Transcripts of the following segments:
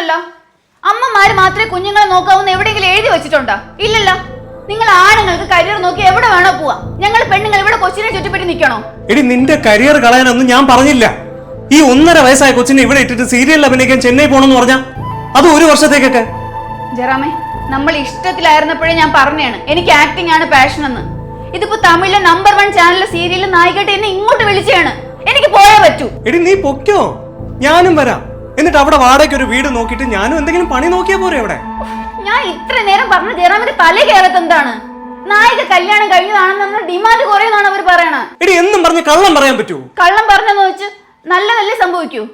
ആണല്ലോ. അമ്മമാര് മാത്രമേ കുഞ്ഞുങ്ങളെ നോക്കാവുന്ന എവിടെയെങ്കിലും എഴുതി വെച്ചിട്ടുണ്ടോ? ഇല്ലല്ലോ. നിങ്ങൾ ആണുങ്ങൾക്ക് കരിയർ നോക്കി എവിടെ വേണോ പോവാ. ഞങ്ങൾ പെണ്ണുങ്ങൾ ഇവിടെ കൊച്ചിനെ ചുറ്റിപ്പറ്റി നിൽക്കണോ? എടി നിന്റെ കരിയർ കളയാനൊന്നും ഞാൻ പറഞ്ഞില്ല. ഈ 1.5 വയസ്സായ കൊച്ചിനെ ഇവിടെ ഇട്ടിട്ട് സീരിയലിൽ അഭിനയിക്കാൻ ചെന്നൈ പോണെന്ന് പറഞ്ഞാ അത് 1 വർഷത്തേക്കൊക്കെ. ജറാമേ, നമ്മൾ ഇഷ്ടത്തിലായിരുന്നപ്പോഴേ ഞാൻ പറഞ്ഞാണ് എനിക്ക് ആക്ടിംഗ് ആണ് പാഷൻ എന്ന്. ഇതിപ്പോ തമിഴിലെ നമ്പർ 1 ചാനലിലെ സീരിയലിൽ നായികട്ട് എന്നെ ഇങ്ങോട്ട് വിളിച്ചാണ്. എനിക്ക് പോയേ പറ്റൂ. എടി നീ പൊക്കോ, ഞാനും വരാം. എന്നിട്ട് അവിടെ വാടകയ്ക്ക് ഒരു വീട് നോക്കിയിട്ട് ഞാനും എന്തെങ്കിലും പണി നോക്കിയാ പോരെ അവിടെ. ഞാൻ ഇത്ര നേരം പറഞ്ഞ ജയറാമിന്റെ തല കേരളത്ത് എന്താണ്? നായിക കല്യാണം കഴിഞ്ഞതാണെന്ന് ഡിമാൻഡ് കുറയുന്നാണ് അവർ പറയണത്. എടി എന്നും പറഞ്ഞ് കള്ളം പറയാൻ പറ്റൂ? കള്ളം പറഞ്ഞെന്ന് വെച്ച് നല്ലതല്ലേ സംഭവിക്കൂ?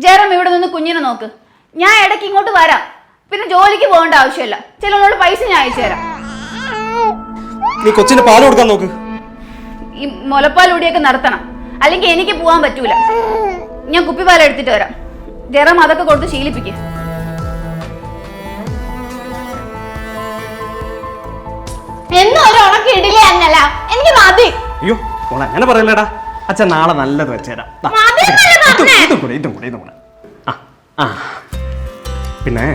ജയറാം ഇവിടെ നിന്ന് കുഞ്ഞിനെ നോക്ക്. ഞാൻ ഇടയ്ക്ക് ഇങ്ങോട്ട് വരാം. പിന്നെ ജോലിക്ക് പോകേണ്ട ആവശ്യമില്ല. ചിലവരോട് പൈസ ഞാൻ അയച്ചു തരാം. നീ കൊച്ചിന് പാല് കൊടുക്കാൻ നോക്ക്. ഈ മുലപ്പാലൂടിയൊക്കെ നടത്തണം, അല്ലെങ്കിൽ എനിക്ക് പോകാൻ പറ്റൂല. ഞാൻ കുപ്പിപ്പാൽ എടുത്തിട്ട് വരാം. ജയറാം അതൊക്കെ കൊടുത്ത് ശീലിപ്പിക്കുക. എന്നും ഒരു ഉണക്ക് ഇടില്ല എന്നല്ല, എനിക്ക് മതി. അയ്യോ മോളെ അങ്ങനെ പറയല്ലേടാ. അച്ഛൻ നാളെ നല്ലത് വെച്ചേരാം. ഇതും കൂടെ. പിന്നെ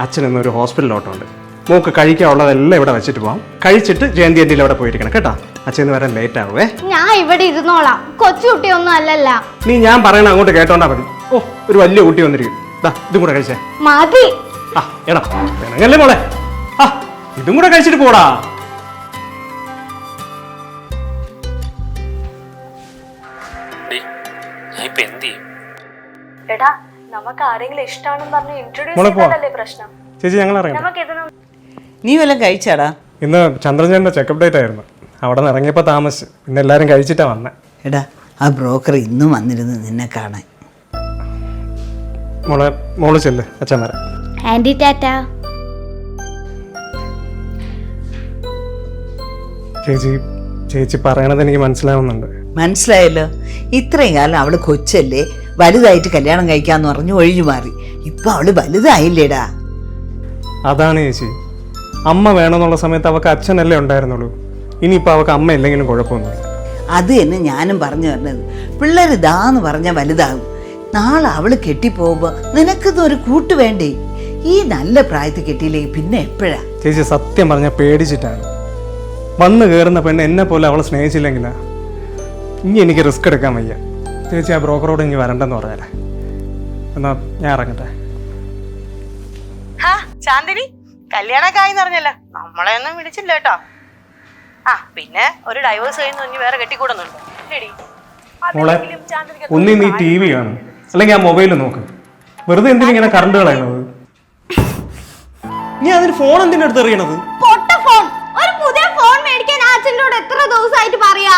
അച്ഛൻ ഇന്നൊരു ഹോസ്പിറ്റലിലോട്ടുണ്ട്. മോക്ക് കഴിക്കാനുള്ളതെല്ലാം ഇവിടെ വെച്ചിട്ട് പോവാം. കഴിച്ചിട്ട് ജയന്തി എൻ്റെ അവിടെ പോയിരിക്കണം കേട്ടാ. അച്ഛൻ വരാൻ ലേറ്റ് ആവേ. ഞാൻ ഇവിടെ ഇരുന്നോളാം. കൊച്ചുകുട്ടിയൊന്നും അല്ലല്ല. നീ ഞാൻ പറയണ അങ്ങോട്ട് കേട്ടോണ്ടാ മതി. ഓ ഒരു വലിയ കുട്ടി വന്നിരിക്കും. ഇതും കൂടെ കഴിച്ചേ മതി. എടാ വേണങ്ങല്ലേ മോളെ. ഇതും കൂടെ കഴിച്ചിട്ട് പോടാ. എടാ നമുക്ക് ആരെങ്കിലും ഇഷ്ടമാണെന്ന് പറഞ്ഞ് ഇൻട്രൊഡ്യൂസ് ചെയ്താലല്ലേ പ്രശ്നം. ചേച്ചി ഞങ്ങൾ അറിയാം. നീ വല്ലതും കഴിച്ചാടാ? ഇന്ന് ചന്ദ്രചേട്ടൻ്റെ ചെക്കപ്പ് ഡേറ്റ് ആയിരുന്നു. അവിടെ നിന്ന് ഇറങ്ങിയപ്പോൾ താമസിച്ച്. പിന്നെ എല്ലാവരും കഴിച്ചിട്ടാ വന്നേ. എടാ ആ ബ്രോക്കർ ഇന്നും വന്നിരുന്നു നിന്നെ കാണാൻ. മോള് ചെല്ല്, അച്ഛൻ വരാം. ആന്റി ടാറ്റാ. ചേച്ചി പറയണത് എനിക്ക് മനസ്സിലാവുന്നുണ്ട്. മനസ്സിലായല്ലോ. ഇത്രയും കാലം അവള് കൊച്ചല്ലേ, വലുതായിട്ട് കല്യാണം കഴിക്കാന്ന് പറഞ്ഞു ഒഴിഞ്ഞു മാറി. ഇപ്പൊ അവള് വലുതായില്ലേടാ. അതാണ് ചേച്ചി. അമ്മ വേണമെന്നുള്ള സമയത്ത് അവൾക്ക് അച്ഛനല്ലേ ഉണ്ടായിരുന്നുള്ളൂ. ഇനിയിപ്പോൾ അവൾക്ക് അമ്മ ഇല്ലെങ്കിലും കുഴപ്പമൊന്നുമില്ല. അത് തന്നെ ഞാനും പറഞ്ഞു പറഞ്ഞത്. പിള്ളേർ ഇതാന്ന് പറഞ്ഞാൽ വലുതാകും. നാളെ അവള് കെട്ടിപ്പോകുമ്പോ നിനക്കിതൊരു കൂട്ട് വേണ്ടേ? ഈ നല്ല പ്രായത്തിൽ കെട്ടിയില്ലെങ്കിൽ പിന്നെ എപ്പോഴാ? ചേച്ചി സത്യം പറഞ്ഞാൽ പേടിച്ചിട്ടാണ്. വന്ന് കയറുന്ന പെണ്ണ് എന്നെ പോലെ അവളെ സ്നേഹിച്ചില്ലെങ്കിലാ. ഇനി എനിക്ക് റിസ്ക് എടുക്കാൻ വയ്യ. ചേച്ചി ആ ബ്രോക്കറോട് ഇനി വരണ്ടെന്ന് പറഞ്ഞാലേ. എന്നാ ഞാൻ ഇറങ്ങട്ടെ. ചാന്ദിനി കല്യാണക്കായെന്ന് പറഞ്ഞല്ലോ, നമ്മളെ ഒന്നും വിളിച്ചില്ല കേട്ടോ. പിന്നെ ഒരു ഡൈവേഴ്സ് കഴിഞ്ഞ് വേറെ കെട്ടിക്കൂടുന്നുണ്ടോ? മോളെ ഒന്നി നീ ടി വി കാണും, അല്ലെങ്കിൽ ആ മൊബൈൽ നോക്ക്. വെറുതെ എന്തിനിങ്ങനെ കറണ്ട് കളയണത്? നീ അതിന് ഫോൺ എന്തിനാ എടുത്ത് എറിയണത്? ഒരു പുതിയ ഫോൺ മേടിക്കാൻ അച്ഛനോട് എത്ര ദിവസമായിട്ട് പറയാ.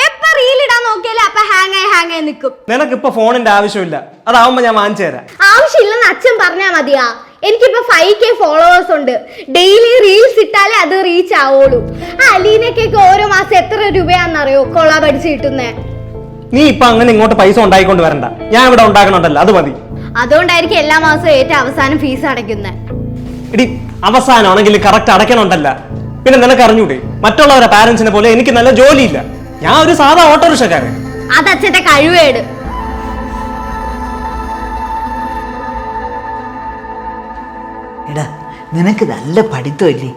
എപ്പോ റീൽ ഇടാൻ നോക്കിയാലും അപ്പൊ ഹാങ് ആയി നിൽക്കും. നിനക്കിപ്പോ ഫോണിന്റെ ആവശ്യമില്ല. അതാവുമ്പോ ഞാൻ വാങ്ങിച്ചു തരാം. ആവശ്യമില്ലെന്ന് അച്ഛൻ പറഞ്ഞാ മതിയാ. എനിക്കിപ്പോ 5K ഫോളോവേഴ്സ് ഉണ്ട്. ഡെയിലി റീൽസ് ഇട്ടാലേ അത് റീച്ച് ആവുള്ളൂ. അലീനക്കൊക്കെ ഓരോ മാസം എത്ര രൂപയാണെന്നറിയോ കൊളാബ് അടിച്ച് കിട്ടുന്നേ? നീ ഇപ്പൊ അങ്ങനെ ഇങ്ങോട്ട് പൈസ ഉണ്ടായിക്കൊണ്ട് വരണ്ട. ഞാൻ ഇവിടെ ഉണ്ടാക്കണുണ്ടല്ലോ, അത് മതി. അതുകൊണ്ടായിരിക്കും എല്ലാ മാസവും ഏറ്റവും അവസാനം ഫീസ് അടയ്ക്കുന്നത്. ഇടി അവസാനമാണെങ്കിൽ കറക്റ്റ് അടയ്ക്കണുണ്ടല്ല. പിന്നെ നിനക്ക് അറിഞ്ഞൂടെ, മറ്റുള്ളവരുടെ പാരന്റ്സിനെ പോലെ എനിക്ക് നല്ല ജോലിയില്ല. ഞാൻ ഒരു സാധാ ഓട്ടോറിക്ഷക്കാരൻ. അത് അച്ഛന്റെ കഴിവേട്. എടാ നിനക്ക് നല്ല പഠിത്തമല്ലേ,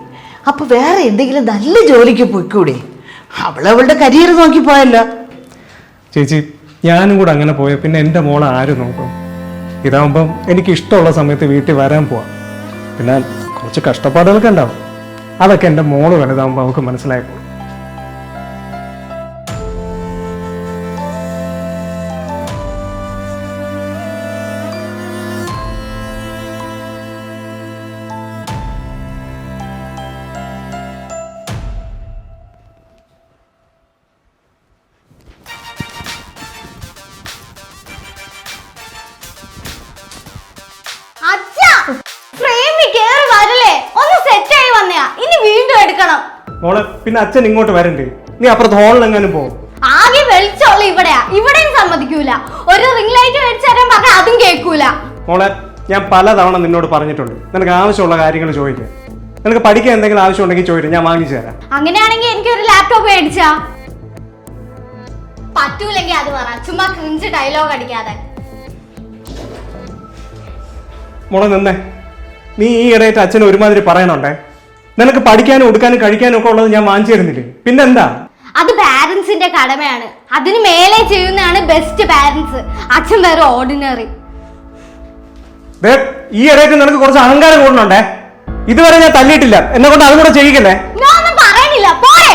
അപ്പൊ വേറെ എന്തെങ്കിലും നല്ല ജോലിക്ക് പോയിക്കൂടെ? അവളവളുടെ കരിയർ നോക്കി പോയല്ലോ. ചേച്ചി ഞാനും കൂടെ അങ്ങനെ പോയ പിന്നെ എൻ്റെ മോളെ ആര് നോക്കും? ഇതാവുമ്പം എനിക്ക് ഇഷ്ടമുള്ള സമയത്ത് വീട്ടിൽ വരാൻ പോവാം. പിന്നെ കുറച്ച് കഷ്ടപ്പാടുകളൊക്കെ ഉണ്ടാവും. അതൊക്കെ എൻ്റെ മോള് വലുതാവുമ്പോൾ അവൾക്ക് മനസ്സിലായിപ്പോ. മോളെ പിന്നെ അച്ഛൻ ഇങ്ങോട്ട് വരണ്ടേ? നീ അപ്പുറത്ത് ഹോളിൽ എങ്ങാനും പോകും. ആകെ വെളിച്ചോളൂ ഇവിടെയാ. ഇവിടെയും സമ്മതിക്കൂല. ഒരു റിംഗ് ലൈറ്റ് മേടിച്ചു തരാൻ പറഞ്ഞാൽ അതും കേൾക്കൂല. മോളെ ഞാൻ പലതവണ നിന്നോട് പറഞ്ഞിട്ടുണ്ട്, നിനക്ക് ആവശ്യമുള്ള കാര്യങ്ങൾ ചോദിക്കുക. നിനക്ക് പഠിക്കാൻ എന്തെങ്കിലും ആവശ്യം ഉണ്ടെങ്കിൽ ചോദിക്കും, ഞാൻ വാങ്ങിച്ചു തരാം. അങ്ങനെയാണെങ്കിൽ എനിക്ക് ഒരു ലാപ്ടോപ്പ് മേടിച്ചാ പറ്റൂലെങ്കിൽ അത് പറ. ചുമ്മാ ക്രിഞ്ച് ഡയലോഗ് അടിക്കാതെ. മോളെ നിന്നേ. നീ ഈ ഇടയായിട്ട് അച്ഛനെ ഒരുമാതിരി പറയണുണ്ടേ. നിനക്ക് പഠിക്കാനും ഉടുക്കാനും കഴിക്കാനും ഒക്കെ ഉള്ളത് ഞാൻ വാങ്ങിച്ചു തരുന്നില്ലേ, പിന്നെന്താ? അത് പാരന്റ്സിന്റെ കടമയാണ്. അതിന് മേലെ ചെയ്യുന്നതാണ് ബെസ്റ്റ് പാരന്റ്സ്. അച്ഛൻ വേറെ ഓർഡിനറി. ഈ ഇടയായിട്ട് നിനക്ക് കുറച്ച് അഹങ്കാരം കൂടുന്നുണ്ടേ. ഇതുവരെ ഞാൻ തല്ലിയിട്ടില്ല, എന്നെ കൊണ്ട് അതും കൂടെ ചെയ്യിക്കല്ലേ. ഞാൻ ഒന്നും പറയണില്ല, പോരെ.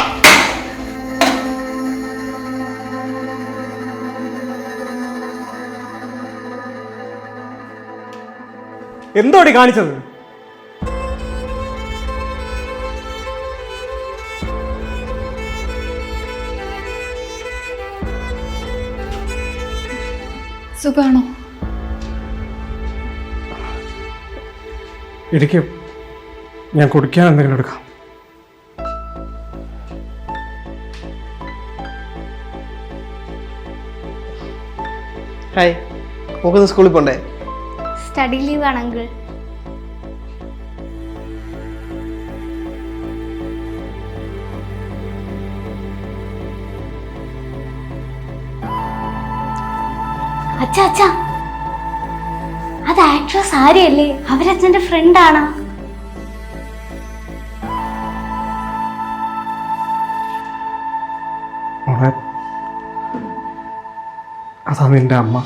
എന്തോടി കാണിച്ചത്? സുഖാണോ? ഇരിക്കും, ഞാൻ കുടിക്കാൻ എന്തെങ്കിലും എടുക്കാം. ഹായ്, നമുക്ക് സ്കൂളിൽ പോണ്ടേ? സ്റ്റഡി ലീവ് ആണ് അങ്കിൾ. അച്ഛാ അച്ഛാ, അത് ആക്ട്രസ് ആര്യല്ലേ? അവരച്ഛന്റെ ഫ്രണ്ടാണ്. മോളെ, അതാ നിന്റെ അമ്മ.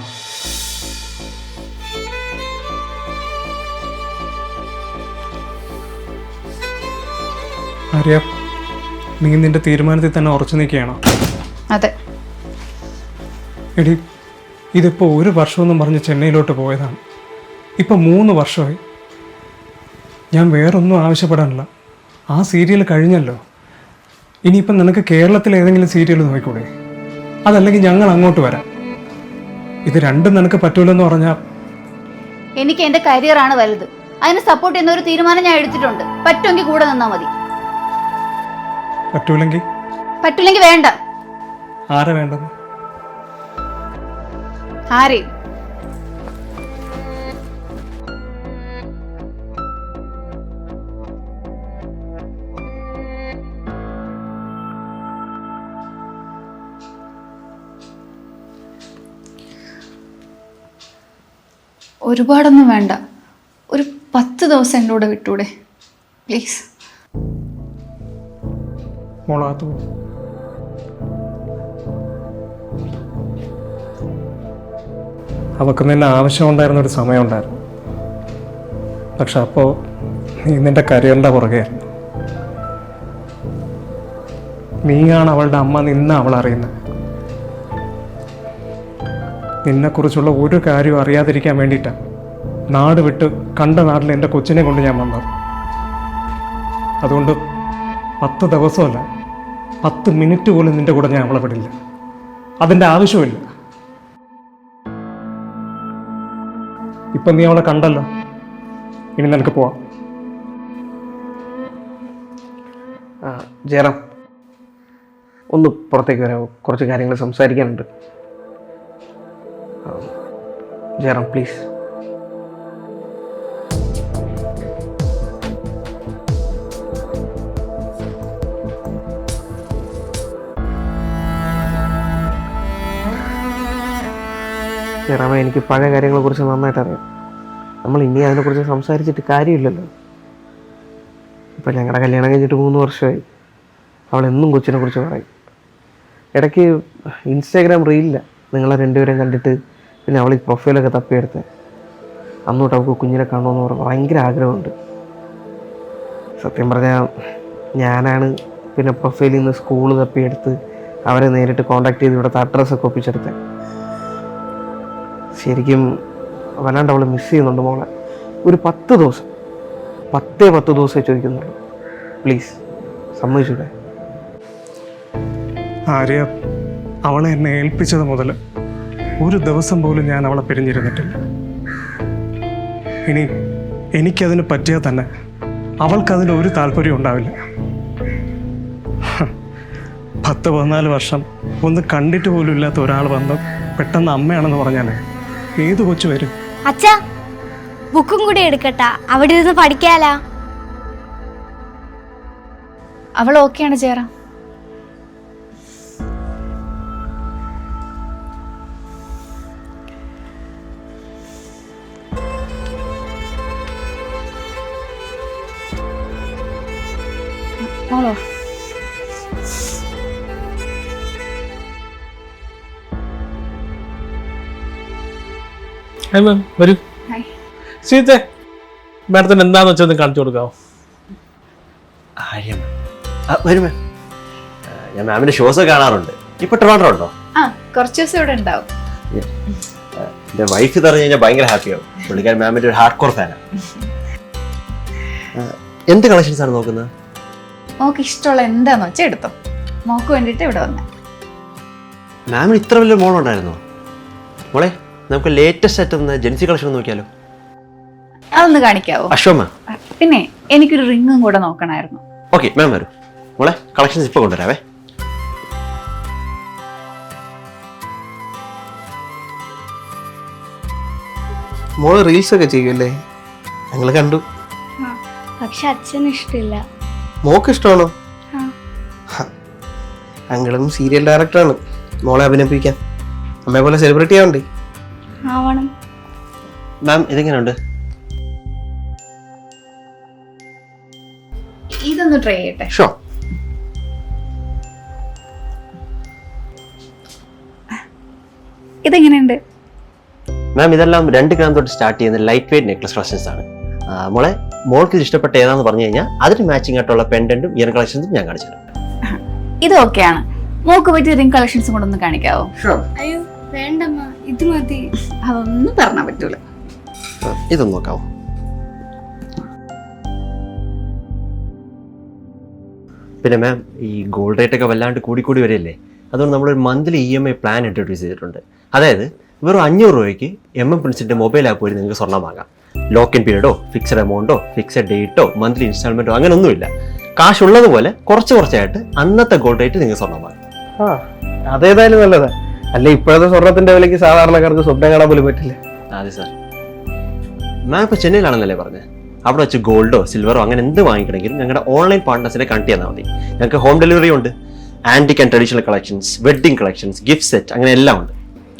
ആര്യ, നീ നിന്റെ തീരുമാനത്തിൽ തന്നെ ഉറച്ചു നിൽക്കുകയാണോ? അതെ. എടി, ഇതിപ്പോൾ 1 വർഷമെന്നും പറഞ്ഞ് ചെന്നൈയിലോട്ട് പോയതാണ്. ഇപ്പം 3 വർഷമായി. ഞാൻ വേറൊന്നും ആവശ്യപ്പെടാനില്ല. ആ സീരിയൽ കഴിഞ്ഞല്ലോ. ഇനിയിപ്പം നിനക്ക് കേരളത്തിൽ ഏതെങ്കിലും സീരിയൽ നോക്കിക്കൂടെ? അതല്ലെങ്കിൽ ഞങ്ങൾ അങ്ങോട്ട് വരാം. ഇത് രണ്ടും നിനക്ക് പറ്റൂലെന്ന് പറഞ്ഞാൽ. എനിക്ക് എന്റെ കരിയറാണ് വലുത്. അതിനെ സപ്പോർട്ട് ചെയ്യുന്ന ഒരു തീരുമാനം ഞാൻ എടുത്തിട്ടുണ്ട്. പറ്റുമെങ്കിൽ കൂടെ നിന്നാ മതി. പറ്റൂലെങ്കിൽ വേണ്ട. ആരെ വേണ്ടെന്ന്? ആരെയും. ഒരുപാടൊന്നും വേണ്ട. ഒരു 10 ദിവസം എൻ്റെ കൂടെ വിട്ടൂടെ പ്ലീസ്? മോളാത്തു, അവൾക്ക് നിന്നെ ആവശ്യമുണ്ടായിരുന്നൊരു സമയമുണ്ടായിരുന്നു. പക്ഷെ അപ്പോൾ നീ നിന്റെ കരിയറിൻ്റെ പുറകെയായിരുന്നു. നീയാണ് അവളുടെ അമ്മ നിന്ന് അവൾ അറിയുന്നത്. നിന്നെക്കുറിച്ചുള്ള ഒരു കാര്യവും അറിയാതിരിക്കാൻ വേണ്ടിയിട്ടാണ് നാട് വിട്ട് കണ്ട നാട്ടിൽ എൻ്റെ കൊച്ചിനെ കൊണ്ട് ഞാൻ വന്നത്. അതുകൊണ്ട് 10 ദിവസമല്ല, 10 മിനിറ്റ് പോലും നിന്റെ കൂടെ ഞാൻ അവളെ വിടില്ല. അതിൻ്റെ ആവശ്യമില്ല. ഇപ്പം നീ അവളെ കണ്ടല്ലോ, ഇനി നിനക്ക് പോവാം. ജയറാം, ഒന്ന് പുറത്തേക്ക് വരാമോ? കുറച്ച് കാര്യങ്ങൾ സംസാരിക്കാനുണ്ട്. ജയറാം പ്ലീസ്. ജയറാമ, എനിക്ക് പഴയ കാര്യങ്ങളെക്കുറിച്ച് നന്നായിട്ട് അറിയാം. നമ്മൾ ഇനി അതിനെക്കുറിച്ച് സംസാരിച്ചിട്ട് കാര്യമില്ലല്ലോ. ഇപ്പം ഞങ്ങളുടെ കല്യാണം കഴിഞ്ഞിട്ട് 3 വർഷമായി. അവളെന്നും കൊച്ചിനെ കുറിച്ച് പറയും. ഇടയ്ക്ക് ഇൻസ്റ്റാഗ്രാം റീലില്ല നിങ്ങളെ രണ്ടുപേരും കണ്ടിട്ട് പിന്നെ അവൾ ഈ പ്രൊഫൈലൊക്കെ തപ്പിയെടുത്ത്. അന്നോട്ട് അവൾക്ക് കുഞ്ഞിനെ കാണണമെന്ന് പറഞ്ഞാൽ ഭയങ്കര ആഗ്രഹമുണ്ട്. സത്യം പറഞ്ഞാൽ ഞാനാണ് പിന്നെ പ്രൊഫൈലിൽ നിന്ന് സ്കൂൾ തപ്പിയെടുത്ത് അവരെ നേരിട്ട് കോൺടാക്ട് ചെയ്ത് ഇവിടുത്തെ അഡ്രസ്സൊക്കെ ഒപ്പിച്ചെടുത്തത്. ശരിക്കും വല്ലാണ്ട് അവൾ മിസ് ചെയ്യുന്നുണ്ട് മോളെ. ഒരു 10 ദിവസം 10 ദിവസമേ ചോദിക്കുന്നുള്ളൂ. പ്ലീസ് സമ്മതിച്ചൂടെ? ആര്യ, അവളെ എന്നെ ഏൽപ്പിച്ചത് മുതൽ ഒരു ദിവസം പോലും ഞാൻ അവളെ പിരിഞ്ഞിരുന്നിട്ടില്ല. ഇനി എനിക്കതിന് പറ്റിയാൽ തന്നെ അവൾക്കതിന് ഒരു താല്പര്യം ഉണ്ടാവില്ല. 10-14 വർഷം ഒന്ന് കണ്ടിട്ട് പോലും ഇല്ലാത്ത ഒരാൾ വന്ന് പെട്ടെന്ന് അമ്മയാണെന്ന് പറഞ്ഞാലേ ഏത് കൊച്ചു വരും? അച്ഛാ, ബുക്കും കൂടി എടുക്കട്ടാ, അവിടെ ഇരുന്ന് പഠിക്കാലാ. അവൾ ഓക്കെയാണ് ജയറാം. മോളോ ഹായ് മാം വരൂ. ഹായ്. സീത്തെ മാഡത്തിന് എന്താന്ന് വെച്ചാൽ ഒന്ന് കാണിച്ചു കൊടുക്കാവോ? ആര്യം വരും മാം. ഞാൻ മാമിന്റെ ഷോസ് കാണാറുണ്ട്. ഇപ്പൊ ട്രിവാൻഡ്രം ഉണ്ടോ? ആ കുറച്ച് ദിവസം ഇവിടെ ഉണ്ടാവും. എന്റെ വൈഫ് ഇത് അറിഞ്ഞു കഴിഞ്ഞാൽ ഭയങ്കര ഹാപ്പിയാവും. പുള്ളിക്കാരൻ മാമിന്റെ ഒരു ഹാർഡ് കോർ ഫാനാണ്. എന്ത് കളക്ഷൻസ് ആണ് നോക്കുന്നത്? മോക്ക് ഇഷ്ടമുള്ള എന്താന്ന് വെച്ചാൽ എടുത്തോ. മോക്ക് വേണ്ടിട്ട് ഇവിടെ വന്നേ. മാമിന് ഇത്ര വലിയ മോളുണ്ടായിരുന്നോ? മോളെ നമുക്ക് ലേറ്റസ്റ്റ് ആയിട്ട് ജെൻസി കളക്ഷൻ നോക്കിയാലോ? അതൊന്ന് കാണിക്കാവോ? അശ്വ മാം. പിന്നെ എനിക്കൊരു റിങ്ങും കൂടെ നോക്കണമായിരുന്നു. ഓക്കെ മാം വരൂ. മോളെ കളക്ഷൻസ് ഇപ്പൊ കൊണ്ടുവരാവേ. മോള് റീൽസ് ഒക്കെ ചെയ്യുമല്ലേ? ഞങ്ങൾ കണ്ടു. പക്ഷെ അച്ഛന് ഇഷ്ടമില്ല. മോക്ക് ഇഷ്ടമാണോ? അങ്ങളും സീരിയൽ ഡയറക്ടറാണ്. മോളെ അഭിനയിപ്പിക്കാൻ അമ്മയെ പോലെ സെലിബ്രിറ്റി ആവണ്ടേ? ആവണം. മാം ഇതെങ്ങനെയുണ്ട്? ഇതൊന്ന് ട്രൈ ചെയ്യട്ടെ. ഷോ. ഇതെങ്ങനെയുണ്ട്? മാം ഇതെല്ലാം 2 ഗ്രാം തൊട്ട് സ്റ്റാർട്ട് ചെയ്യുന്ന ലൈറ്റ് വെയിറ്റ് നെക്ലസ് കളക്ഷൻസ് ആണ്. മോളെ മോൾക്ക് ഇത് ഇഷ്ടപ്പെട്ട ഏതാണെന്ന് പറഞ്ഞു കഴിഞ്ഞാൽ അതിന് മാച്ചിങ് ആയിട്ടുള്ള പെൻഡന്റും ഇയർ കളക്ഷൻസും ഞാൻ കാണിച്ചു തരാം. ഇത് ഓക്കെയാണ്. മോക്ക് പറ്റിയ റിംഗ് കളക്ഷൻസും കൂടെ ഒന്ന് കാണിക്കാവോ? അയ്യോ വേണ്ടമ്മ, ഇത് മതി. അതൊന്നും പറഞ്ഞാൽ പറ്റൂല. ഇതൊന്ന് നോക്കാവോ? പിന്നെ മാം ഈ ഗോൾഡ് റേറ്റ് ഒക്കെ വല്ലാണ്ട് കൂടി വരില്ലേ, അതുകൊണ്ട് നമ്മളൊരു മന്ത്ലി EMI പ്ലാൻ ഇൻട്രൊഡ്യൂസ് ചെയ്തിട്ടുണ്ട്. അതായത് വെറും 500 രൂപയ്ക്ക് പ്രിൻസിന്റെ മൊബൈൽ ആപ്പ് വഴി നിങ്ങൾക്ക് സ്വർണ്ണം വാങ്ങാം. ലോക്ക് ഇൻ പീരീഡോ ഫിക്സഡ് എമൗണ്ടോ ഫിക്സഡ് ഡേറ്റോ മന്ത്ലി ഇൻസ്റ്റാൾമെന്റോ അങ്ങനെ ഒന്നുമില്ല. കാശുള്ളതുപോലെ കുറച്ചായിട്ട് അന്നത്തെ ഗോൾഡ് റേറ്റ് നിങ്ങൾക്ക് സ്വർണ്ണം വാങ്ങാം. ആ അതേതായാലും നല്ലതാ. അല്ല ഇപ്പോഴത്തെ സ്വർണത്തിന്റെ വിലയ്ക്ക് സാധാരണക്കാർക്ക് സ്വപ്നം കാണാൻ പോലും പറ്റില്ല. അതെ സാർ. മാം ഇപ്പോൾ ചെന്നൈയിലാണെന്നല്ലേ പറഞ്ഞത്? അവിടെ വെച്ച് ഗോൾഡോ സിൽവറോ അങ്ങനെ എന്ത് വാങ്ങിക്കണമെങ്കിലും ഞങ്ങളുടെ ഓൺലൈൻ പാർട്ട്നേഴ്സിനെ കണക്ട് ചെയ്താൽ മതി. ഞങ്ങൾക്ക് ഹോം ഡെലിവറി ഉണ്ട്. Antique and traditional collections, wedding collections, gift set അങ്ങനെ എല്ലാം ഉണ്ട്.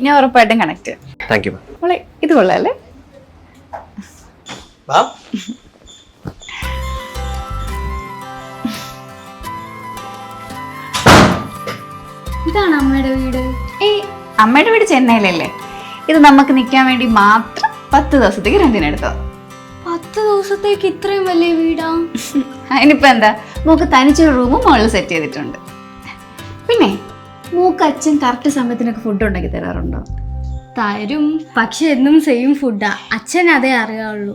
ഞാൻ ഉറപ്പായിട്ടും കണക്ട് ചെയ്യാം. Thank you ma'am. മോളെ ഇത് കൊള്ളാല്ലേ? ഇതാണ് അമ്മയുടെ വീട്. അമ്മയുടെ വീട് ചെന്നൈയിലല്ലേ? ഇത് നമുക്ക് നിൽക്കാൻ വേണ്ടി മാത്രം 10 ദിവസത്തേക്ക് റെന്റിനെടുത്തത്. 10 ദിവസത്തേക്ക് ഇത്രയും വലിയ വീടാ? അതിനിപ്പോ എന്താ, മോക്ക് തനിച്ചൊരു റൂമും മുകളിൽ സെറ്റ് ചെയ്തിട്ടുണ്ട്. പിന്നെ മോക്ക് അച്ഛൻ കറക്റ്റ് സമയത്തിനൊക്കെ ഫുഡ് ഉണ്ടാക്കി തരാറുണ്ടോ? തരും, പക്ഷെ എന്നും സെയിം ഫുഡാ. അച്ഛൻ അതേ അറിയാവുള്ളൂ.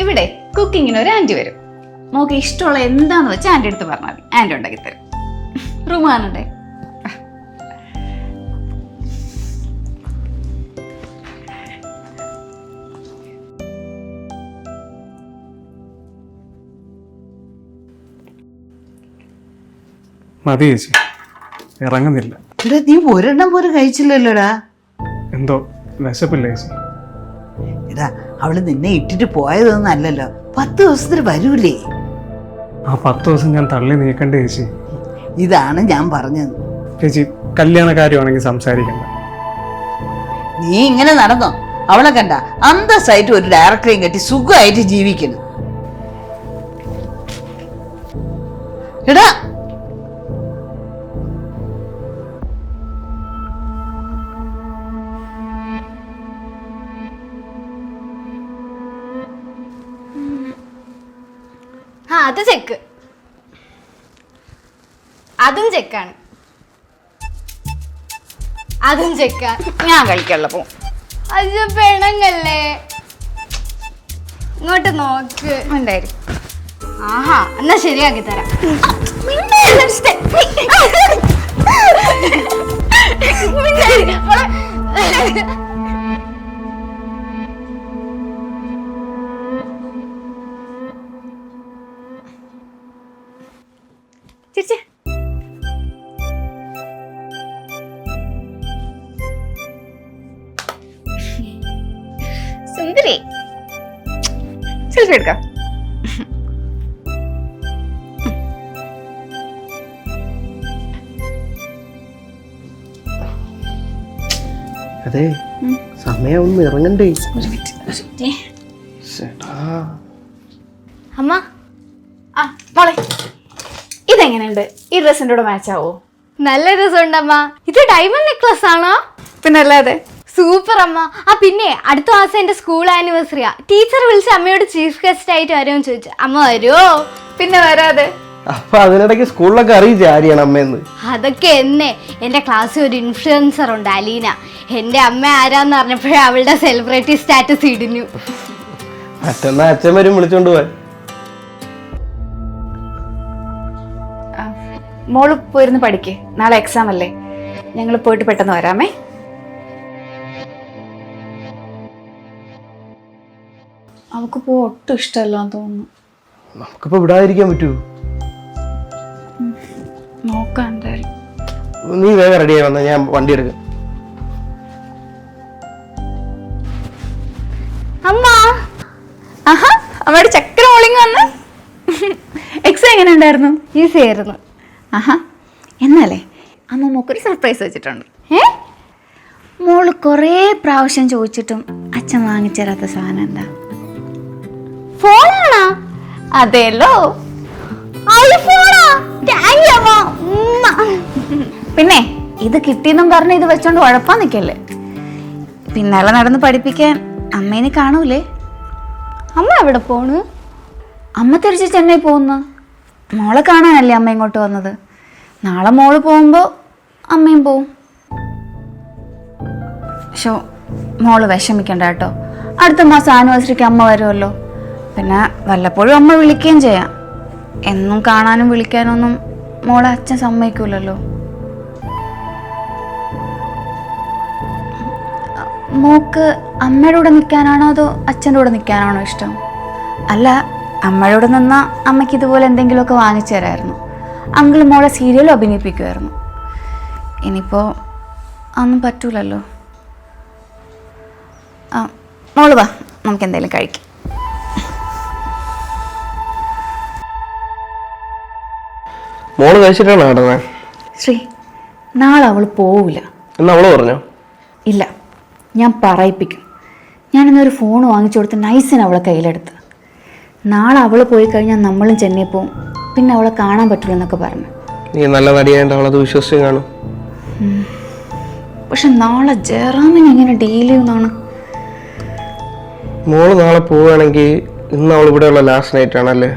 ഇവിടെ കുക്കിങ്ങിന് ഒരു ആന്റി വരും. മോക്ക് ഇഷ്ടമുള്ള എന്താന്ന് വെച്ചാൽ ആന്റി അടുത്ത് പറഞ്ഞാൽ മതി, ആന്റി ഉണ്ടാക്കി തരും. റൂം കാണണ്ടേ? മതി ചേച്ചി, ഇറങ്ങുന്നില്ല. എടാ നീ ഒരെണ്ണം പോലും കഴിച്ചില്ലല്ലോടാ. എന്തോ വിശപ്പില്ല ചേച്ചി. എടാ അവള് നിന്നെ ഇട്ടിട്ട് പോയതൊന്നും അല്ലല്ലോ. 10 ദിവസത്തിന് വരൂലേ? ആ 10 ദിവസം ഞാൻ തള്ളി നീക്കണ്ടേ ചേച്ചി? ഇതാണ് ഞാൻ പറഞ്ഞത്. ചേച്ചി കല്യാണ കാര്യമാണെങ്കിൽ സംസാരിക്കണ്ട. നീ ഇങ്ങനെ നടന്നോ? അവളെ കണ്ട അന്തസ്സായിട്ട് ഒരു ഡയറക്ടറെയും കെട്ടി സുഖമായിട്ട് ജീവിക്കണം. എടാ അത് ചെക്ക്, അതും ചെക്കാണ്, അതും ചെക്കാ. ഞാൻ കളിക്കാനുള്ള പോ. അത് പെണങ്ങല്ലേ, ഇങ്ങോട്ട് നോക്ക്. ഉണ്ടായിരിക്കും. ആഹാ, എന്നാ ശരിയാക്കി തരാം. ചിരിച്ചേ. സുന്ദരി സെൽഫി എടുക്കാം. അതെ സമയം ഒന്ന് ഇറങ്ങണ്ടേ? അമ്മ ആ മോളെ ഇതെങ്ങനെയുണ്ട്? ഈ ഡ്രസ്സിൻ്റെ കൂടെ മാച്ച് ആവോ? നല്ല രസമുണ്ടമ്മ. ഇത് ഡയമണ്ട് നെക്ലസ് ആണോ? പിന്നെ അല്ലാതെ. സൂപ്പർ അമ്മ. ആ പിന്നെ അടുത്ത മാസം എന്റെ സ്കൂൾ ആനിവേഴ്സറിയാ. ടീച്ചർ വിളിച്ച് അമ്മയോട് ചീഫ് ഗസ്റ്റ് ആയിട്ട് വരുമെന്ന് ചോദിച്ചു. അമ്മ വരുമോ? പിന്നെ വരാതെ. അപ്പൊ അതിനിടയ്ക്ക് സ്കൂളിലൊക്കെ അറിയിച്ച ആരെയാണ് അമ്മയെന്ന്? അതൊക്കെ എന്നെ. എന്റെ ക്ലാസ്സിൽ ഒരു ഇൻഫ്ലുവൻസർ ഉണ്ട്, അലീന. എന്റെ അമ്മ ആരാന്ന് പറഞ്ഞപ്പോഴേ അവളുടെ സെലിബ്രിറ്റി സ്റ്റാറ്റസ് ഇടിഞ്ഞു. മറ്റന്നാ അച്ഛൻ വരും വിളിച്ചോണ്ട് പോവാൻ. മോള് പോയിരുന്ന് പഠിക്കേ, നാളെ എക്സാം അല്ലേ. ഞങ്ങൾ പോയിട്ട് പെട്ടെന്ന് വരാമേ. അവൾക്ക് പോ ഒട്ടും ഇഷ്ടമല്ലാന്ന് തോന്നുന്നു. നമുക്കിപ്പോ വിടാതിരിക്കാൻ പറ്റുമോ? നോക്കാം എന്തായാലും. നീ വേഗം റെഡിയായി വന്നാ ഞാൻ വണ്ടി എടുക്കാം. അമ്മ ആഹാ, അമ്മയുടെ ചക്കര മോളിങ് വന്ന്. എക്സാം എങ്ങനെ ഉണ്ടായിരുന്നു? ഈസി ആയിരുന്നു. ആഹാ, എന്നാലേ അമ്മ മോക്കൊരു സർപ്രൈസ് വെച്ചിട്ടുണ്ട്. ഏ? മോള് കുറേ പ്രാവശ്യം ചോദിച്ചിട്ടും അച്ഛൻ വാങ്ങിച്ചേരാത്ത സാധനം എന്താ? ഫോണാണോ? അതെല്ലോ, ഐഫോണാ? താങ്ക് യു അമ്മ. ഉമ്മ. പിന്നെ ഇത് കിട്ടിയെന്നും പറഞ്ഞ് ഇത് വെച്ചോണ്ട് ഉഴപ്പാൻ നിൽക്കല്ലേ. പിന്നാലെ നടന്ന് പഠിപ്പിക്കാൻ അമ്മേനെ കാണൂലേ? അമ്മ എവിടെ പോണു? അമ്മ തിരിച്ച് ചെന്നൈ പോകുന്നു. മോളെ കാണാനല്ലേ അമ്മ ഇങ്ങോട്ട് വന്നത്. നാളെ മോള് പോകുമ്പോൾ അമ്മയും പോവും. ഷോ, മോള് വിഷമിക്കണ്ട കേട്ടോ. അടുത്ത മാസം ആനിവേഴ്സറിക്ക് അമ്മ വരുമല്ലോ. പിന്നെ വല്ലപ്പോഴും അമ്മ വിളിക്കുകയും ചെയ്യാം. എന്നും കാണാനും വിളിക്കാനൊന്നും മോളെ അച്ഛൻ സമ്മതിക്കൂലല്ലോ. മോക്ക് അമ്മയുടെ കൂടെ നിൽക്കാനാണോ അതോ അച്ഛൻ്റെ കൂടെ നിൽക്കാനാണോ ഇഷ്ടം? അല്ല, അമ്മയുടെ കൂടെ നിന്നാൽ അമ്മയ്ക്ക് ഇതുപോലെ എന്തെങ്കിലുമൊക്കെ വാങ്ങിച്ചു തരായിരുന്നു. അങ്കിൾ മോളെ സീരിയലും അഭിനയിപ്പിക്കുമായിരുന്നു. ഇനിയിപ്പോൾ അതൊന്നും പറ്റൂലല്ലോ. ആ, മോള് വാ, നമുക്ക് എന്തെങ്കിലും കഴിക്കാം. മോള് കഴിച്ചിട്ടാണ് നടന്നത്? ശ്രീ, നാളെ അവൾ പോവില്ല. എന്നാ അവള് പറഞ്ഞോ? ഇല്ല, ഞാൻ പറയിപ്പിക്കും. ഞാനിന്നൊരു ഫോൺ വാങ്ങിച്ചു കൊടുത്ത് നൈസിന് അവളെ കയ്യിലെടുത്ത്. നാളെ അവൾ പോയി കഴിഞ്ഞാൽ നമ്മളും ചെന്നൈ പോവും. പിന്നെ അവളെ കാണാൻ പറ്റില്ലെന്നൊക്കെ പറഞ്ഞു. നീ നല്ല നടിയായിട്ട് അവളത് വിശ്വസിച്ച് കാണും. പക്ഷെ നാളെ ജയറാമിന് എങ്ങനെ ഡീൽ ചെയ്യുന്നതാണ്? മോള് നാളെ പോവുകയാണെങ്കിൽ ഇന്ന് അവൾ ഇവിടെയുള്ള ലാസ്റ്റ് നൈറ്റ് ആണല്ലേ?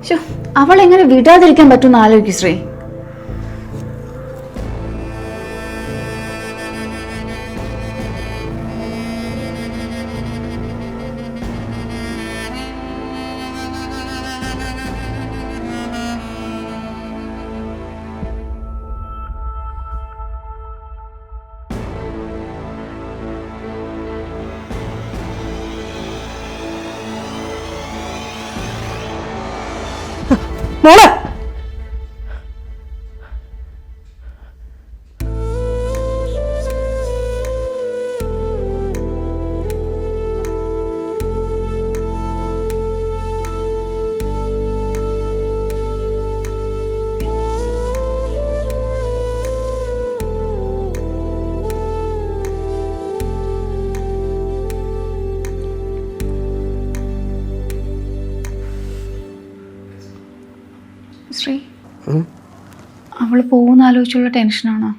ശോ, അവളെങ്ങനെ വിടാതിരിക്കാൻ പറ്റുമെന്ന് ആലോചിക്കും ശ്രീ. മോളെ ശ്രീ, അവള് പോകുന്ന ആലോചിച്ചുള്ള ടെൻഷനാണോ?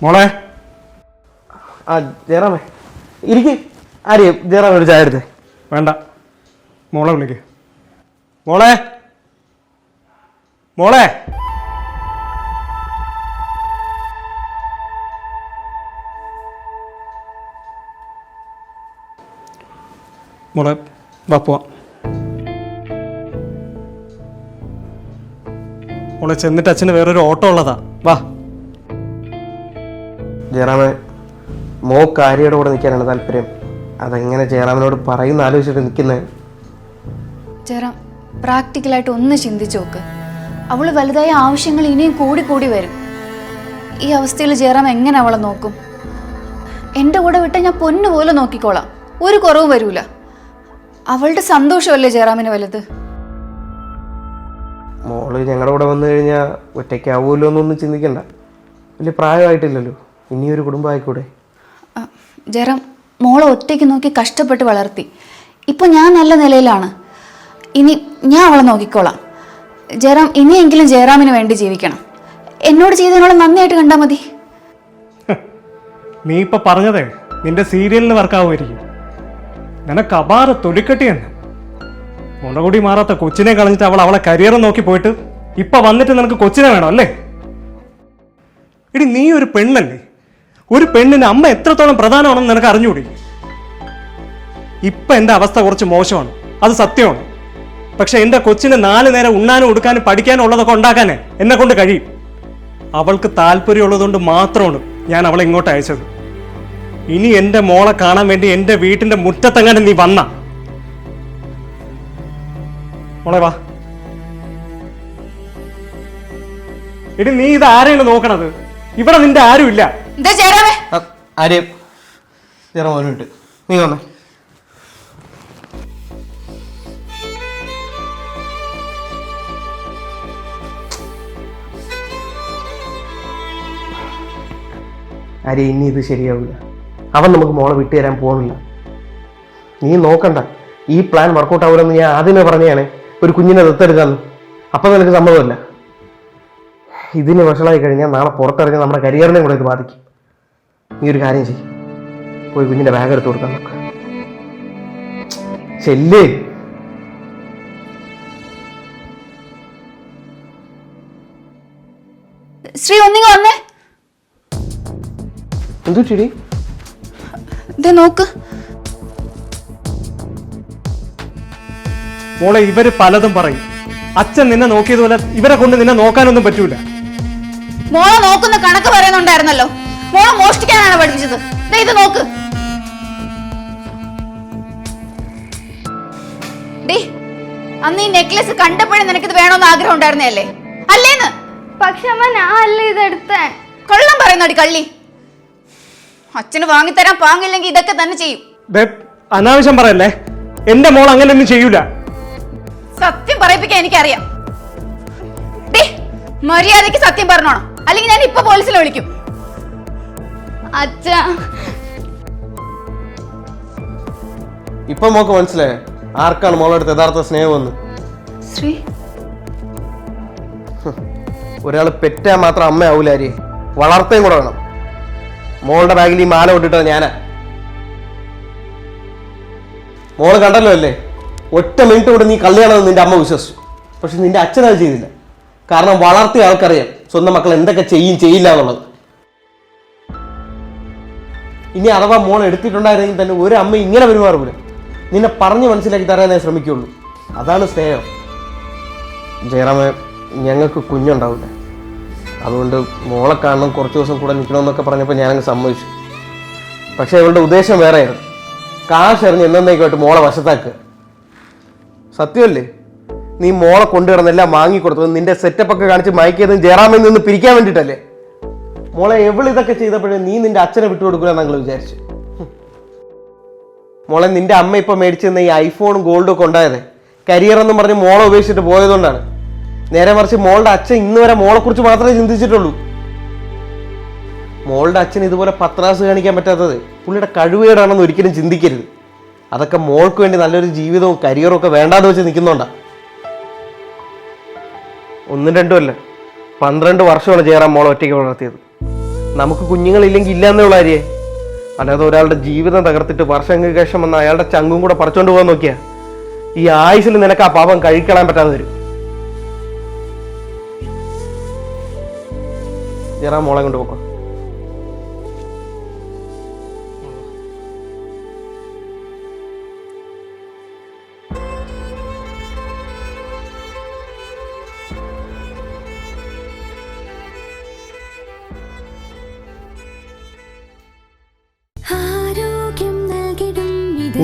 മോളെ. ആ ജയറാമേ ഇരിക്ക്. ആരെയും ജയറാമ ഒരു ചായ എടുത്തേ. വേണ്ട, മോളെ വിളിക്ക്. മോളെ, മോളെ. മോളെ വാ പോവാം. മോളെ ചെന്നിട്ട് അച്ഛന് വേറൊരു ഓട്ടോ ഉള്ളതാ, വാ. ജയറാമേ, മോക്ക് ആര്യയുടെ കൂടെ നിൽക്കാനാണ് താല്പര്യം. അതെങ്ങനെ ജയറാമിനോട് പറയുന്ന ആലോചിച്ചിട്ട് നിൽക്കുന്നത്? ജയറാം, പ്രാക്ടിക്കലായിട്ട് ഒന്ന് ചിന്തിച്ചു നോക്ക്. അവള് വലുതായ ആവശ്യങ്ങൾ ഇനിയും കൂടി കൂടി വരും. ഈ അവസ്ഥയിൽ ജയറാം എങ്ങനെ അവളെ നോക്കും? എൻ്റെ കൂടെ വിട്ടാൽ ഞാൻ പൊന്നു പോലെ നോക്കിക്കോളാം, ഒരു കുറവും വരൂല. അവളുടെ സന്തോഷമല്ലേ ജയറാമിന് വലുത്. മോള് ഞങ്ങളുടെ കൂടെ വന്നു കഴിഞ്ഞാൽ ഒറ്റയ്ക്കാവൂല്ലോ എന്നൊന്നും ചിന്തിക്കണ്ട. വലിയ പ്രായമായിട്ടില്ലല്ലോ, ഇനിയൊരു കുടുംബം ആയിക്കൂടെ? ജയറാം, മോളെ ഒറ്റയ്ക്ക് നോക്കി കഷ്ടപ്പെട്ട് വളർത്തി. ഇപ്പൊ ഞാൻ നല്ല നിലയിലാണ്. ഇനി ഞാൻ അവളെ നോക്കിക്കോളാം. ജയറാം ഇനിയെങ്കിലും ജയറാമിന് വേണ്ടി ജീവിക്കണം. എന്നോട് ചെയ്തതിനോട് നന്ദിയായിട്ട് കണ്ടാൽ മതി. നീ ഇപ്പൊ പറഞ്ഞതേ നിന്റെ സീരിയലിന് വർക്കാവുമായിരിക്കും. നിനക്ക് അപാര തൊലിക്കെട്ടിയാണ്. മുളകൂടി മാറാത്ത കൊച്ചിനെ കളഞ്ഞിട്ട് അവളെ കരിയർ നോക്കി പോയിട്ട് ഇപ്പൊ വന്നിട്ട് നിനക്ക് കൊച്ചിനെ വേണം അല്ലേ? എടി നീ ഒരു പെണ്ണല്ലേ? ഒരു പെണ്ണിന് അമ്മ എത്രത്തോളം പ്രധാനമാണെന്ന് നിനക്ക് അറിഞ്ഞുകൂടി? ഇപ്പൊ എന്റെ അവസ്ഥ കുറച്ച് മോശമാണ്, അത് സത്യമാണ്. പക്ഷെ എന്റെ കൊച്ചിന് 4 നേരം ഉണ്ണാനും ഉടുക്കാനും പഠിക്കാനും ഉള്ളതൊക്കെ ഉണ്ടാക്കാനേ എന്നെ കൊണ്ട് കഴിയും. അവൾക്ക് താല്പര്യമുള്ളതുകൊണ്ട് മാത്രമാണ് ഞാൻ അവളെ ഇങ്ങോട്ട് അയച്ചത്. ഇനി എന്റെ മോളെ കാണാൻ വേണ്ടി എന്റെ വീട്ടിന്റെ മുറ്റത്തെങ്ങനെ നീ വന്ന മോളെ വാ. എടി നീ ഇത് ആരെയാണ് നോക്കണത്? ഇവിടെ നിന്റെ ആരുമില്ല. ആരെയും ജയറാം മോനുണ്ട്. നീ വന്നേ. ആരെ ഇനി ഇത് ശരിയാവില്ല. അവൻ നമുക്ക് മോളെ വിട്ടു തരാൻ പോകുന്നില്ല. നീ നോക്കണ്ട, ഈ പ്ലാൻ വർക്കൗട്ട് ആവില്ലെന്ന് ഞാൻ ആദ്യമേ പറഞ്ഞതാണ്. ഒരു കുഞ്ഞിനെ ദത്തെടുക്കാന്ന്. അപ്പം നിനക്ക് സമ്മതമല്ല. ഇതിന് വഷളായി കഴിഞ്ഞാൽ നാളെ പുറത്തിറങ്ങി നമ്മുടെ കരിയറിനെയും കൂടെ ഇത് ബാധിക്കും. നീ ഒരു കാര്യം ചെയ്യും, പോയി കുഞ്ഞിന്റെ ബാഗ് എടുത്ത് കൊടുക്കാൻ നോക്ക്. ചെല്ലേ. ശ്രീ ഒന്നിങ്ങ് വന്നേ. എന്തോ ചെടി ഇത് നോക്ക്. മോളെ ഇവര് പലതും പറയും. അച്ഛൻ നിന്നെ നോക്കിയതുപോലെ ഇവരെ കൊണ്ട് നിന്നെ നോക്കാനൊന്നും പറ്റൂല. മോളെ നോക്കുന്ന കണക്ക് പറയുന്നുണ്ടായിരുന്നല്ലോ. മോളെ മോഷ്ടിക്കാനാണ് പഠിപ്പിച്ചത്. ഇത് നോക്ക്. അന്ന് ഈ നെക്ലസ് കണ്ടപ്പോഴേ നിനക്കിത് വേണമെന്ന് ആഗ്രഹം ഉണ്ടായിരുന്നല്ലേ? അല്ലേന്ന്? പക്ഷെ അമ്മ ഞാൻ അല്ല ഇതെടുത്തേ. കള്ളം പറയുന്നടി കള്ളി. അച്ഛന് വാങ്ങിത്തരാൻ പാങ്ങില്ലെങ്കിൽ ഇതൊക്കെ തന്നെ ചെയ്യും. അനാവശ്യം പറയല്ലേ. എന്റെ മോൾ അങ്ങനെ ഒന്നും ചെയ്യൂല. സത്യം പറയിപ്പിക്കാൻ എനിക്കറിയാം. മര്യാദയ്ക്ക് സത്യം പറഞ്ഞോണം, അല്ലെങ്കിൽ ഞാൻ ഇപ്പൊ പോലീസിനെ വിളിക്കും. അച്ഛാ ഇപ്പൊ മോക്ക് മനസ്സിലായേ ആർക്കാണ് മോളെടുത്ത് യഥാർത്ഥ സ്നേഹമെന്ന്? ശ്രീ, ഒരാൾ പെറ്റാ മാത്രം അമ്മയാവൂലാരി, വളർത്തേം കൂടെ വേണം. മോളുടെ ബാഗിൽ ഈ മാല കൊണ്ടിട്ടത് ഞാനാ. മോള് കണ്ടല്ലോ അല്ലേ, ഒറ്റ മിനിറ്റ് കൂടെ നീ കല്യാണമെന്ന് നിന്റെ അമ്മ വിശ്വസിച്ചു. പക്ഷെ നിന്റെ അച്ഛനത് ചെയ്തില്ല. കാരണം വളർത്തിയ ആൾക്കറിയാം സ്വന്തം മക്കൾ എന്തൊക്കെ ചെയ്യില്ല എന്നുള്ളത്. ഇനി അഥവാ മോൾ എടുത്തിട്ടുണ്ടായിരുന്നെങ്കിൽ തന്നെ ഒരു അമ്മ ഇങ്ങനെ പെരുമാറൂല. നിന്നെ പറഞ്ഞ് മനസ്സിലാക്കി തരാനേ ശ്രമിക്കുള്ളൂ. അതാണ് സ്നേഹം. ജയറാമ, ഞങ്ങൾക്ക് കുഞ്ഞുണ്ടാവില്ല. അതുകൊണ്ട് മോളെ കാണണം, കുറച്ച് ദിവസം കൂടെ നിൽക്കണമെന്നൊക്കെ പറഞ്ഞപ്പോൾ ഞാനങ്ങ് സമ്മതിച്ചു. പക്ഷെ അവളുടെ ഉദ്ദേശം വേറെയായിരുന്നു. കാശ് എറിഞ്ഞ് എന്നേക്കുമായിട്ട് മോളെ വശത്താക്കുക. സത്യമല്ലേ? നീ മോളെ കൊണ്ടുവരുന്നെല്ലാം വാങ്ങിക്കൊടുത്തത് നിന്റെ സെറ്റപ്പൊക്കെ കാണിച്ച് മയക്കിയതും ജയറാമിൽ നിന്ന് പിരിക്കാൻ വേണ്ടിയിട്ടല്ലേ? മോളെ ഇതൊക്കെ ചെയ്തപ്പോഴേ നീ നിന്റെ അച്ഛനെ വിട്ടുകൊടുക്കില്ല ഞങ്ങൾ വിചാരിച്ചു. മോളെ നിന്റെ അമ്മ ഇപ്പൊ മേടിച്ചിരുന്ന ഈ ഐഫോണും ഗോൾഡും ഒക്കെ ഉണ്ടായതേ കരിയർ എന്നും പറഞ്ഞ് മോളെ ഉപേക്ഷിച്ചിട്ട് പോയതുകൊണ്ടാണ്. നേരെ മറിച്ച് മോളുടെ അച്ഛൻ ഇന്ന് വരെ മോളെ കുറിച്ച് മാത്രമേ ചിന്തിച്ചിട്ടുള്ളൂ. മോളുടെ അച്ഛൻ ഇതുപോലെ പത്രാസ് കാണിക്കാൻ പറ്റാത്തത് പുള്ളിയുടെ കഴിവുകേടാണെന്ന് ഒരിക്കലും ചിന്തിക്കരുത്. അതൊക്കെ മോൾക്ക് വേണ്ടി നല്ലൊരു ജീവിതവും കരിയറും ഒക്കെ വേണ്ടാന്ന് വെച്ച് നിൽക്കുന്നുണ്ടാ. 1-2 അല്ല, 12 വർഷമാണ് ജയറാം മോളെ ഒറ്റയ്ക്ക് വളർത്തിയത്. നമുക്ക് കുഞ്ഞുങ്ങളില്ലെങ്കിൽ ഇല്ലാന്നേ ഉള്ള കാര്യേ. അല്ലാതെ ഒരാളുടെ ജീവിതം തകർത്തിട്ട് വർഷങ്ങൾക്ക് ശേഷം വന്ന അയാളുടെ ചങ്കും കൂടെ പറിച്ചോണ്ട് പോകാൻ നോക്കിയാ ഈ ആയുസിൽ നിനക്ക് ആ പാപം കഴിക്കളയാൻ പറ്റാതെ വരും. ജയറാം മോളെ കൊണ്ട് പോക്കാം.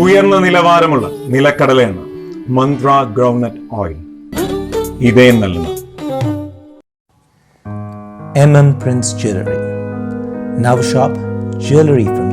ഉയർന്ന നിലവാരമുള്ള നിലക്കടല എണ്ണ, മന്ത്ര ഗ്രൗണ്ട്നട്ട് ഓയിൽ, ഇതയം നൽകുന്ന MM Prince Jewelry. Now shop jewelry from